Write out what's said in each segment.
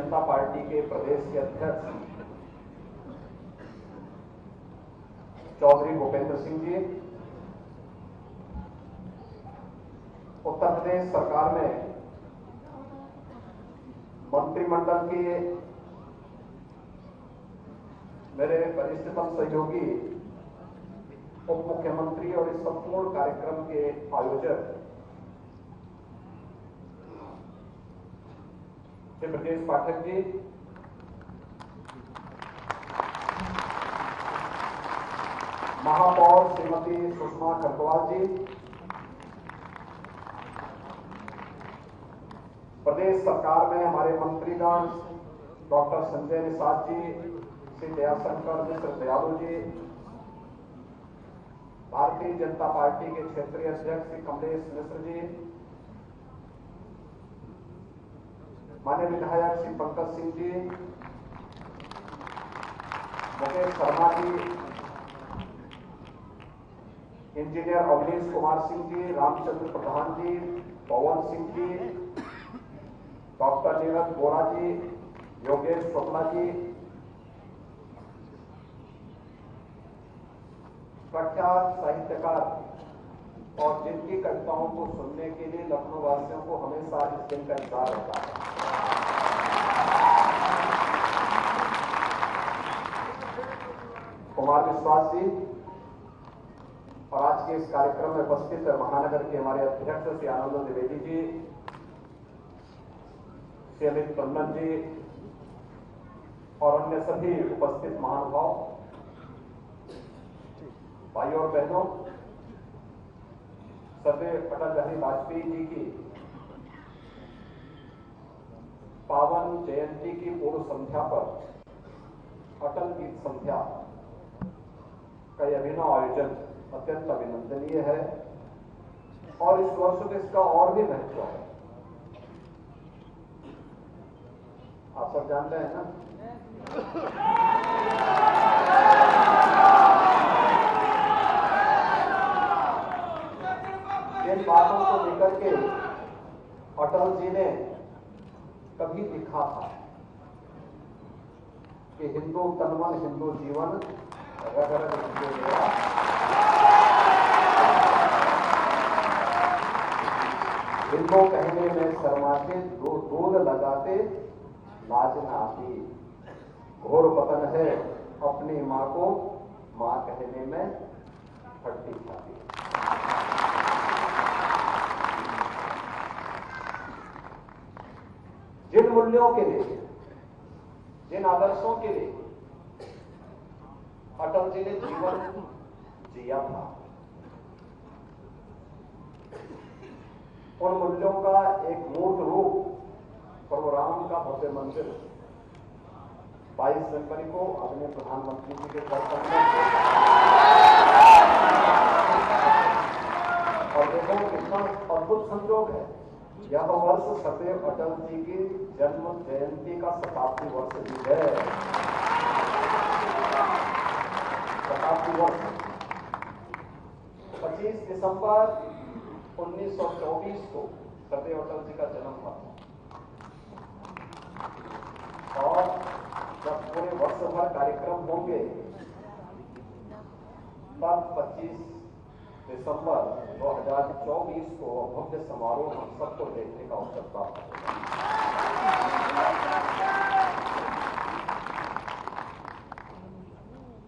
जनता party के प्रदेश के अध्यक्ष चौधरी भूपेंद्र सिंह जी, उत्तर प्रदेश सरकार में मंत्रिमंडल के मेरे वरिष्ठतम सहयोगी उप मुख्यमंत्री और इस संपूर्ण कार्यक्रम के आयोजक श्री ब्रजेश पाठक जी, महापौर श्रीमती सुषमा खरगवाल जी, प्रदेश सरकार में हमारे मंत्रीगण डॉक्टर संजय निषाद जी, श्री दयाशंकर मिश्र दयालु जी, भारतीय जनता पार्टी के क्षेत्रीय अध्यक्ष श्री कमलेश मिश्र जी, माननीय विधायक श्री पंकज सिंह जी, मुकेश शर्मा जी, इंजीनियर अवनीश कुमार सिंह जी, रामचंद्र प्रधान जी, पवन सिंह जी, डॉक्टर नीरज बोरा जी, योगेश शुक्ला जी, प्रख्यात साहित्यकार और जिनकी कविताओं को सुनने के लिए लखनऊ वासियों को हमेशा इस दिन का इंतजार रहता है। कुमार विश्वास जी और आज के इस कार्यक्रम में उपस्थित महानगर के हमारे अध्यक्ष श्री आनंद द्विवेदी जी, श्री अमित टंडन जी और अन्य सभी उपस्थित महानुभाव, भाइयों और बहनों, सर्वे अटल बिहारी वाजपेयी जी की पावन जयंती की पूर्व संध्या पर अटल गीत संध्या का यह अभिनव आयोजन अत्यंत अभिनंदनीय है और इस वर्ष में इसका और भी महत्व है। आप सब जानते हैं ना, जिन बातों को लेकर के अटल जी ने कभी लिखा था कि हिंदू तनमन हिंदू जीवन रग रग हिंदू मेरा, हिंदू कहने में शर्माते दूध लगाते लाज न आती, घोर पतन है अपनी मां को मां कहने में फटती छाती। जिन मूल्यों के लिए, जिन आदर्शों के लिए अटल जी ने जीवन जिया था, उन मूल्यों का एक मूर्त रूप प्रभु राम का भव्य मंदिर 22 जनवरी को आदरणीय प्रधानमंत्री जी के दर्शन और देखो कितना अद्भुत संयोग है, यह वर्ष सदैव अटल जी की जन्म जयंती का शताब्दी वर्ष भी है। शताब्दी वर्ष 25 दिसंबर 1924 को सदैव अटल जी का जन्म हुआ और जब पूरे वर्ष भर कार्यक्रम होंगे तब 25 दिसंबर 2024 को भव्य समारोह हम सबको देखने का अवसर प्राप्त होगा।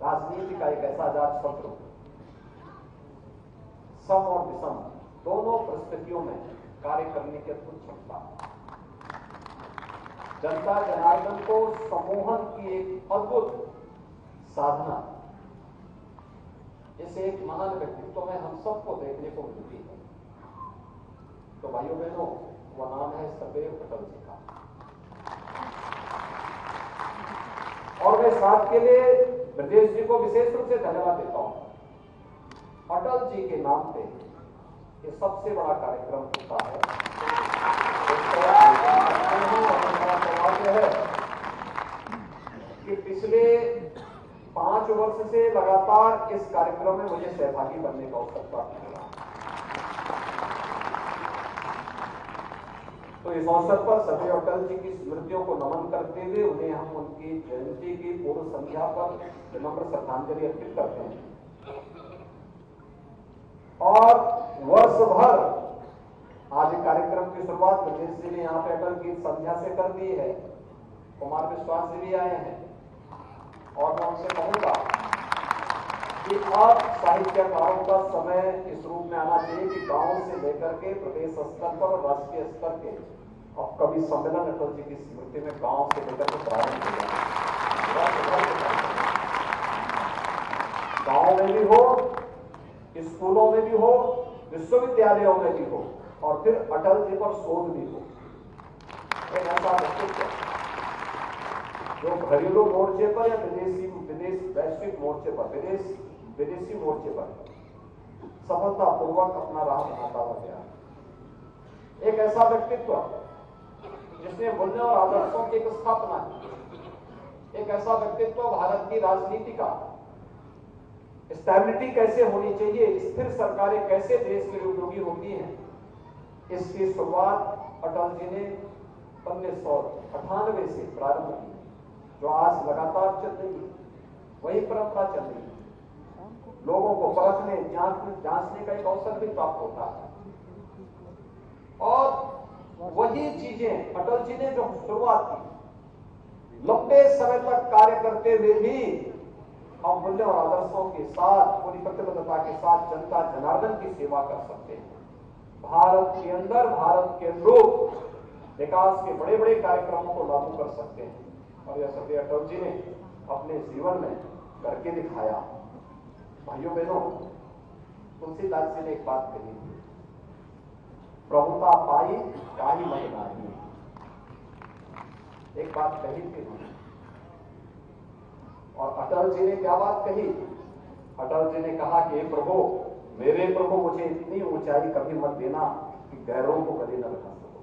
राजनीति का एक ऐसा आजाद सत्र सम और विषम दोनों परिस्थितियों में कार्य करने की अद्भुत क्षमता, जनता जनार्दन को सम्मोहन की एक अद्भुत साधना, इसे एक महान व्यक्तित्व में हम सबको देखने को मिलती है। तो भाइयों बहनों, वह नाम है सदैव अटल जी का। और मैं इस बात के लिए ब्रजेश जी को विशेष रूप से धन्यवाद देता हूं। अटल जी के नाम पे ये सबसे बड़ा कार्यक्रम होता है। है कि पिछले 5 वर्ष से लगातार इस कार्यक्रम में मुझे सहभागी बनने का अवसर प्राप्त हुआ। तो इस अवसर पर सभी अटल जी की स्मृतियों को नमन करते हुए उन्हें हम उनकी जयंती की पूर्व संध्या पर विनम्र श्रद्धांजलि अर्पित करते हैं। और वर्ष भर आज कार्यक्रम की शुरुआत ब्रजेश जी ने यहाँ पे अटल गीत संध्या से कर दी है। कुमार विश्वास जी भी आए हैं और मैं उनसे कहूंगा कि अब साहित्यकारों का समय इस रूप में आना चाहिए कि गांव से लेकर के प्रदेश स्तर पर और राष्ट्रीय स्तर के अब कवि सम्मेलन अटल जी की स्मृति में गांव से लेकर के प्रारंभ हो जाए। गांव में भी हो, स्कूलों में भी हो, विश्वविद्यालयों में भी हो और फिर अटल जी पर शोध भी हो। एक ऐसा व्यक्तित्व जो घरेलू मोर्चे पर या वैश्विक मोर्चे पर, विदेशी मोर्चे पर सफलतापूर्वक अपना राह बनाता हुआ गया। एक ऐसा व्यक्तित्व जिसने मूल्यों और आदर्शों की एक स्थापना की। एक ऐसा व्यक्तित्व भारत की राजनीति का स्टेबिलिटी कैसे होनी चाहिए, स्थिर सरकारें कैसे देश के लिए उपयोगी होती हैं, इसकी शुरुआत अटल जी ने 1998 से प्रारंभ की, जो आज लगातार चल रही है। वही परंपरा चल रही है। लोगों को परखने, जांचने का एक अवसर भी प्राप्त होता है और वही चीजें अटल जी ने जो शुरुआत की, लंबे समय तक कार्य करते हुए भी हम मूल्यों और आदर्शों के साथ, पूरी प्रतिबद्धता के साथ जनता जनार्दन की सेवा कर सकते हैं। भारत के अंदर, भारत के अनुरूप विकास के बड़े बड़े कार्यक्रमों को लागू कर सकते हैं और यह सभी अटल जी ने अपने जीवन में करके दिखाया। भाइयों बहनों, तुलसीदास जी ने एक बात कही थी, प्रभुता पाई काही मत नाही। एक बात कही थी और अटल जी ने क्या बात कही? अटल जी ने कहा कि प्रभु, मेरे प्रभु, मुझे इतनी ऊंचाई कभी मत देना कि गैरों को गले न लगा सको।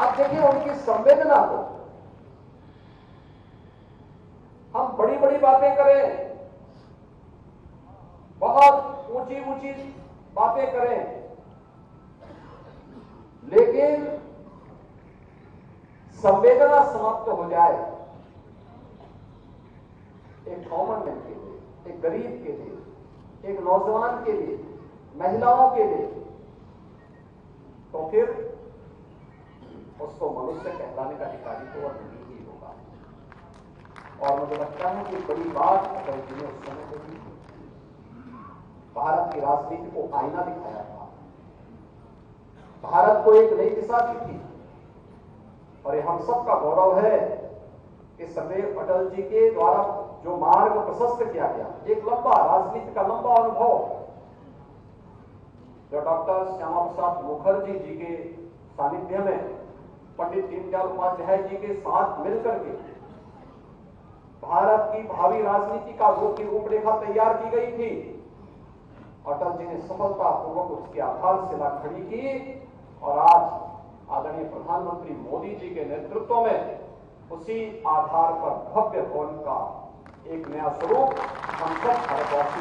आप देखिए उनकी संवेदना को। हम बड़ी बड़ी बातें करें, बहुत ऊंची ऊंची बातें करें, लेकिन संवेदना समाप्त हो जाए एक कॉमन मैन के लिए, एक गरीब के लिए, एक नौजवान के लिए, महिलाओं के लिए, तो फिर उसको मनुष्य कहलाने का अधिकारी तो और नहीं ही होगा। और मुझे लगता है कि बड़ी बात अटल जी ने उस समय कही, भारत की राजनीति को आईना दिखाया था, भारत को एक नई दिशा दी थी। और ये हम सबका गौरव है कि सदैव अटल जी के द्वारा जो मार्ग प्रशस्त किया गया, एक लंबा राजनीति का लंबा अनुभव जो डॉक्टर श्यामा प्रसाद मुखर्जी जी के सानिध्य में पंडित दीनदयाल उपाध्याय जी के साथ मिलकर के भारत की भावी राजनीति का की रूपरेखा तैयार की गई थी। अटल जी ने सफलतापूर्वक उसकी आधारशिला खड़ी की और आज आदरणीय प्रधानमंत्री मोदी जी के नेतृत्व में उसी आधार पर भव्य भवन का एक नया स्वरूप हम सब भारतवासी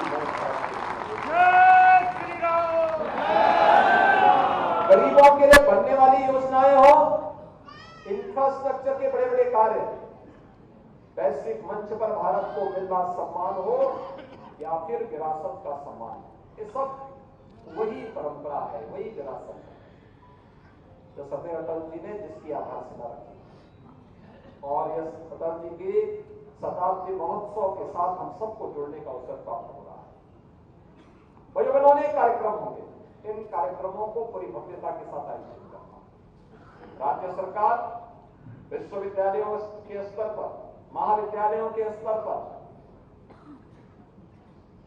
गरीबों के लिए बनने वाली योजनाएं हो, इंफ्रास्ट्रक्चर के बड़े बड़े कार्य, वैश्विक मंच पर भारत को मिलना सम्मान हो या फिर विरासत का सम्मान, ये सब वही परंपरा है, वही विरासत है जो सदैव अटल जी ने जिसकी आधारशिला रखी। और यह अटल जी के शताब्दी महोत्सव के साथ हम सबको जोड़ने का अवसर प्राप्त हो रहा है। भाइयों बहनों, अनेक कार्यक्रम होंगे, इन कार्यक्रमों को पूरी भव्यता के साथ आयोजित करना। राज्य सरकार विश्वविद्यालयों के स्तर पर, महाविद्यालयों के स्तर पर,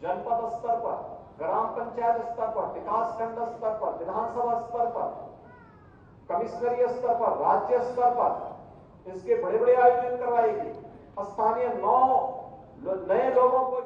जनपद स्तर पर, ग्राम पंचायत स्तर पर, विकास खंड स्तर पर, विधानसभा स्तर पर, कमिश्नरीय स्तर पर, राज्य स्तर पर इसके बड़े बड़े आयोजन करवाएगी। स्थानीय 9 नए लोगों को